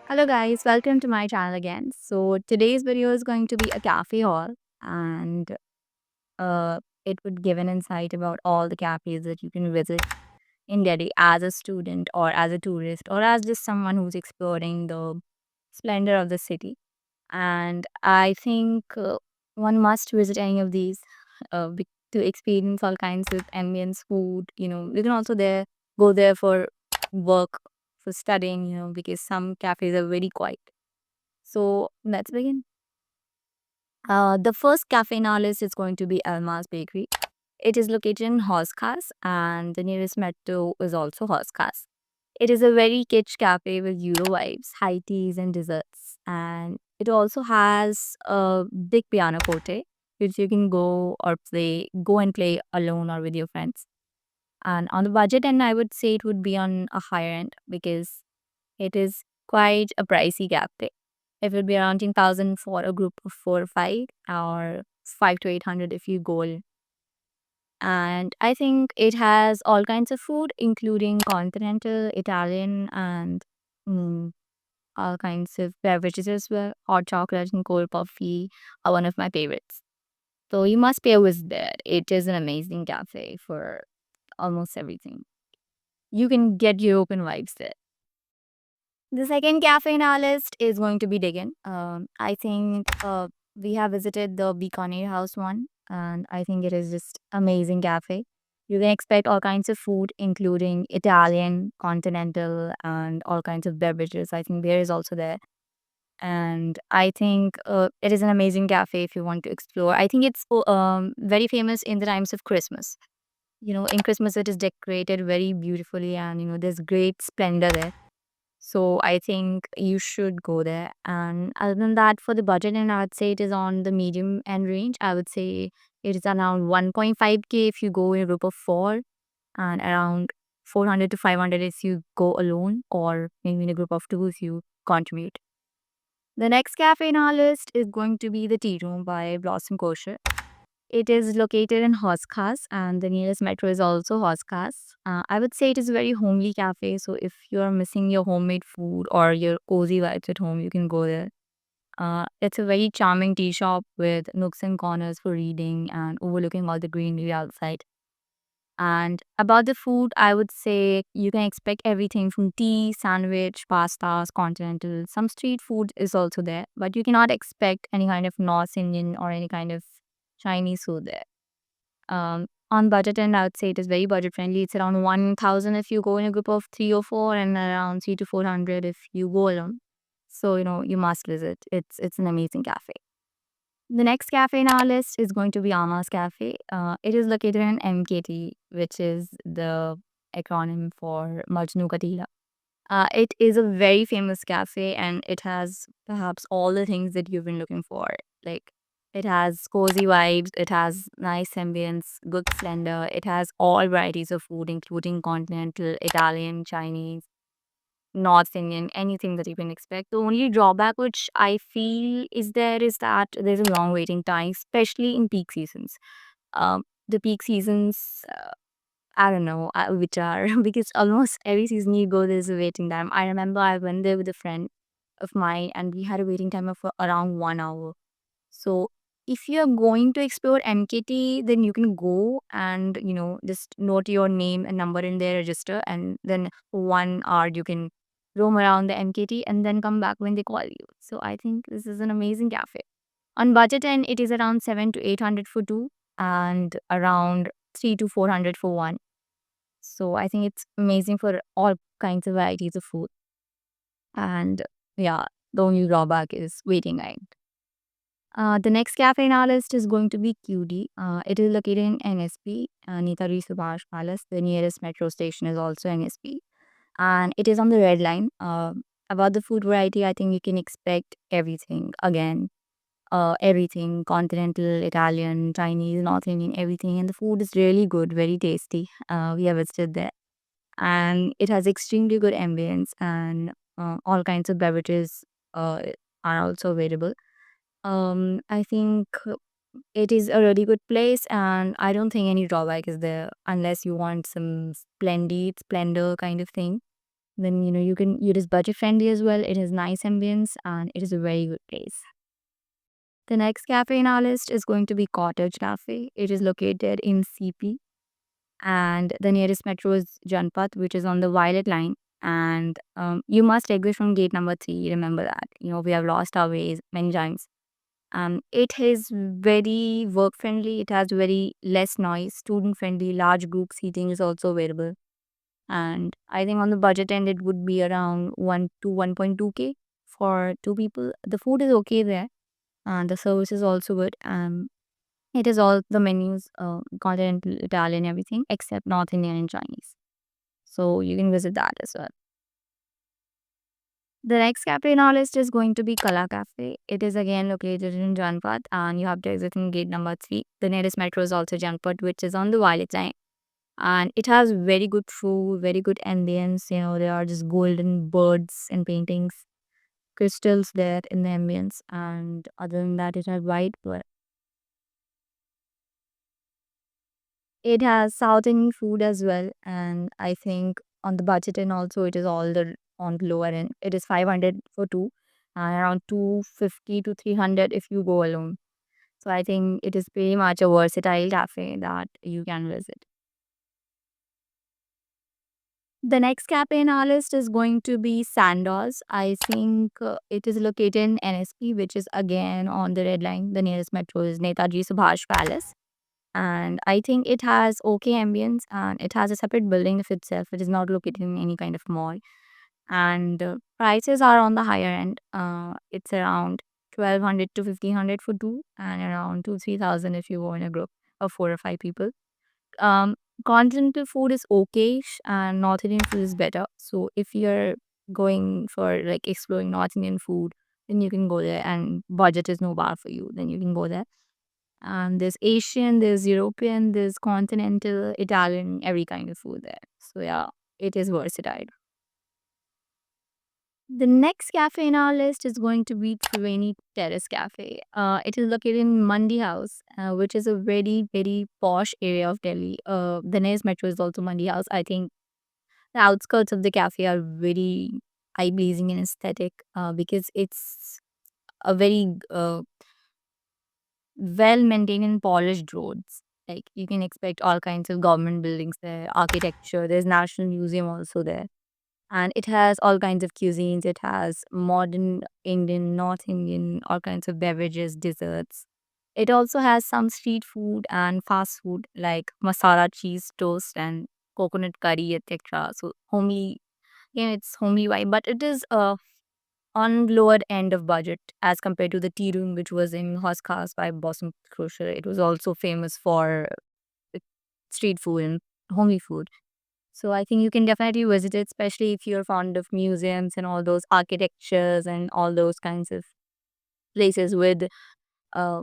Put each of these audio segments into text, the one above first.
Hello guys, welcome to my channel again. So today's video is going to be a cafe haul and it would give an insight about all the cafes that you can visit in Delhi as a student or as a tourist or as just someone who's exploring the splendor of the city. And I think one must visit any of these to experience all kinds of ambience, food. You can also go there for work, for studying. Because some cafes are very quiet. So let's begin. The first cafe in our list is going to be Alma's Bakery. It is located in Hoskas, and the nearest metro is also Hoskas. It is a very kitsch cafe with Euro vibes, high teas, and desserts. And it also has a big piano forte, which you can go and play alone or with your friends. And on the budget end, I would say it would be on a higher end because it is quite a pricey cafe. It would be around 10,000 for a group of 4 or 5, or 5 to 800 if you go. And I think it has all kinds of food, including continental, Italian, and mm, all kinds of beverages as well. Hot chocolate and cold coffee are one of my favorites. So you must pay a visit there. It is an amazing cafe for almost everything. You can get European vibes there. The second cafe in our list is going to be Diggin. I think we have visited the Bikaner House one, and I think it is just amazing cafe. You can expect all kinds of food, including Italian, continental, and all kinds of beverages. I think beer is also there, and I think it is an amazing cafe if you want to explore. I think it's very famous in the times of Christmas. In Christmas it is decorated very beautifully, and there's great splendor there, so I think you should go there. And other than that, for the budget, and I would say it is on the medium end range. I would say it is around 1.5K if you go in a group of four, and around 400 to 500 if you go alone, or maybe in a group of two if you contribute. The next cafe in our list is going to be the Tea Room by Blossom Kosher. It is located in Hoskas, and the nearest metro is also Hoskas. I would say it is a very homely cafe. So if you're missing your homemade food or your cozy vibes at home, you can go there. It's a very charming tea shop with nooks and corners for reading and overlooking all the greenery outside. And about the food, I would say you can expect everything from tea, sandwich, pastas, continental. Some street food is also there, but you cannot expect any kind of North Indian or any kind of Chinese food there. On budget end, I would say it is very budget friendly. It's around 1,000 if you go in a group of three or four, and around 3 to 400 if you go alone. So you must visit. It's an amazing cafe. The next cafe in our list is going to be Ama's Cafe. It is located in MKT, which is the acronym for Majnu Katila. It is a very famous cafe, and it has perhaps all the things that you've been looking for. Like, it has cozy vibes, it has nice ambience, good splendor, it has all varieties of food, including continental, Italian, Chinese, North Indian, anything that you can expect. The only drawback which I feel is there is that there's a long waiting time, especially in peak seasons. The peak seasons, I don't know which are because almost every season you go, there's a waiting time. I remember I went there with a friend of mine, and we had a waiting time of around 1 hour. So if you're going to explore MKT, then you can go and just note your name and number in their register, and then 1 hour you can roam around the MKT and then come back when they call you. So I think this is an amazing cafe. On budget end, it is around 7 to 800 for two, and around 3 to 400 for one. So I think it's amazing for all kinds of varieties of food. And yeah, the only drawback is waiting line. The next cafe in our list is going to be QD. It is located in NSP, Netaji Subhash Palace. The nearest metro station is also NSP. And it is on the red line. About the food variety, I think you can expect everything. Again, everything continental, Italian, Chinese, North Indian, everything. And the food is really good, very tasty. We have visited there, and it has extremely good ambience, and all kinds of beverages are also available. I think it is a really good place, and I don't think any drawback is there unless you want some splendid splendor kind of thing. Then it is budget friendly as well. It has nice ambience and it is a very good place. The next cafe in our list is going to be Cottage Cafe. It is located in CP, and the nearest metro is Janpat, which is on the Violet line. And you must exit from gate number 3. Remember that. We have lost our ways many times. It is very work friendly. It has very less noise, student friendly. Large group seating is also available. And I think on the budget end, it would be around 1 to 1.2K for two people. The food is okay there, and the service is also good. It is all the menus, continental, Italian, everything except North Indian and Chinese. So you can visit that as well. The next cafe in our list is going to be Kala Cafe. It is again located in Janpat, and you have to exit in gate number 3. The nearest metro is also Janpat, which is on the Violet line. And it has very good food, very good ambience. There are just golden birds and paintings, crystals there in the ambience. And other than that, it has white. It has South Indian food as well, and I think on the budget and also it is all the on the lower end. It is 500 for two, and around 250 to 300 if you go alone. So I think it is pretty much a versatile cafe that you can visit. The next cafe in our list is going to be Sandoz. I think it is located in NSP, which is again on the red line. The nearest metro is Netaji Subhash Palace. And I think it has okay ambience and it has a separate building of itself. It is not located in any kind of mall. And prices are on the higher end. It's around 1200 to 1500 for two, and around 2 3,000 if you go in a group of 4 or 5 people. Um, Continental food is okay, and North Indian food is better. So if you're going for like exploring North Indian food, then you can go there, and budget is no bar for you. Then you can go there. There's Asian, there's European, there's continental, Italian, every kind of food there. So yeah, it is versatile. The next cafe in our list is going to be Triveni Terrace Cafe. It is located in Mandi House, which is a very, very posh area of Delhi. The nearest metro is also Mandi House. I think the outskirts of the cafe are very eye-pleasing and aesthetic because it's a very well-maintained and polished roads. Like you can expect all kinds of government buildings there, architecture. There's National Museum also there, and it has all kinds of cuisines. It has modern Indian, North Indian, all kinds of beverages, desserts. It also has some street food and fast food like masala cheese toast and coconut curry, etc. So homely, it's homely vibe, but it is on lower end of budget as compared to the tea room, which was in Hoskas by Boston Crusher. It was also famous for uh, street food and homey food. So I think you can definitely visit it, especially if you're fond of museums and all those architectures and all those kinds of places with uh,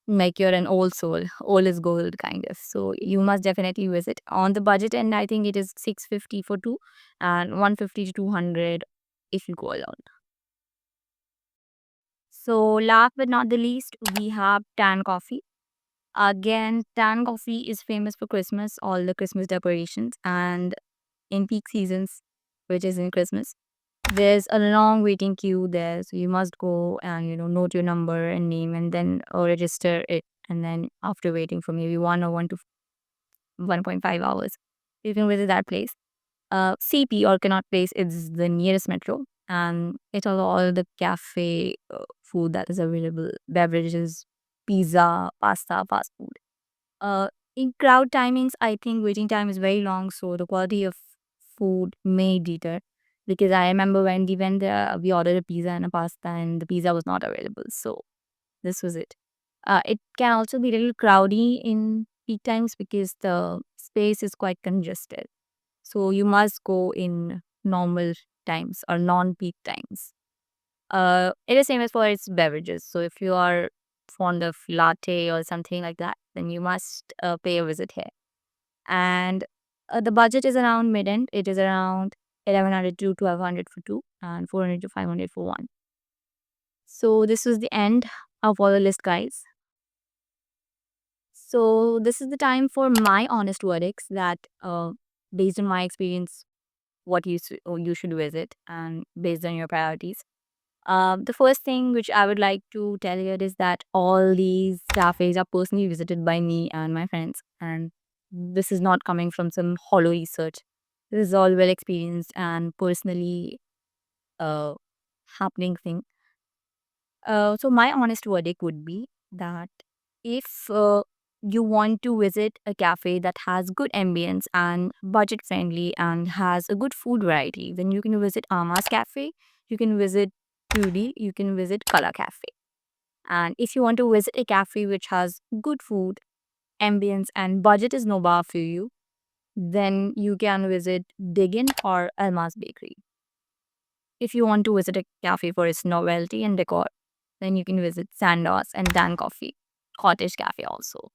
like you're an old soul, old is gold kind of. So you must definitely visit. On the budget end, I think it is 650 for two and 150 to 200 if you go alone. So last but not the least, we have Tan Coffee. Again, Tan Coffee is famous for Christmas, all the Christmas decorations, and in peak seasons, which is in Christmas, there's a long waiting queue there. So you must go and note your number and name, and then register it. And then after waiting for maybe 1 or 1.5 hours, you can visit that place. CP or Connaught Place is the nearest metro, and it has all the cafe food that is available, beverages, pizza, pasta, fast food. In crowd timings, I think waiting time is very long, so the quality of food may deter. Because I remember when we went there, we ordered a pizza and a pasta, and the pizza was not available. So this was it. It can also be a little crowdy in peak times because the space is quite congested. So you must go in normal times or non-peak times. It is famous for its beverages. So if you are fond of latte or something like that, then you must pay a visit here. And the budget is around mid-end. It is around 1100 to 1200 for two and 400 to 500 for one. So this was the end of all the list, guys. So this is the time for my honest verdicts that based on my experience what you should visit and based on your priorities. The first thing which I would like to tell here is that all these cafes are personally visited by me and my friends, and this is not coming from some hollow research. This is all well experienced and personally uh, happening thing. So my honest verdict would be that if you want to visit a cafe that has good ambience and budget friendly and has a good food variety, then you can visit Ama's Cafe, you can visit Foodie, you can visit Color Cafe. And if you want to visit a cafe which has good food, ambience, and budget is no bar for you, then you can visit Diggin or Alma's Bakery. If you want to visit a cafe for its novelty and decor, then you can visit Sandos and Dan Coffee, Cottage Cafe also.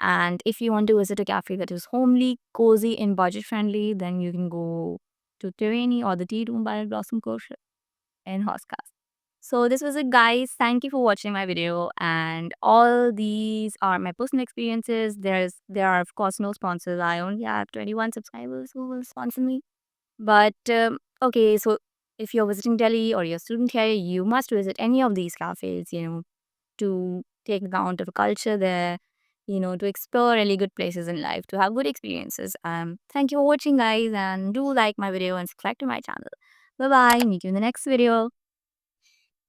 And if you want to visit a cafe that is homely, cozy, and budget friendly, then you can go to Tireni or the Tea Room by Blossom Kosher in Hoskas. So this was it, guys. Thank you for watching my video. And all these are my personal experiences. There are of course no sponsors. I only have 21 subscribers who will sponsor me. But okay, so if you're visiting Delhi or you're a student here, you must visit any of these cafes, to take account of the culture there, to explore really good places in life, to have good experiences. Thank you for watching, guys, and do like my video and subscribe to my channel. Bye bye. Meet you in the next video.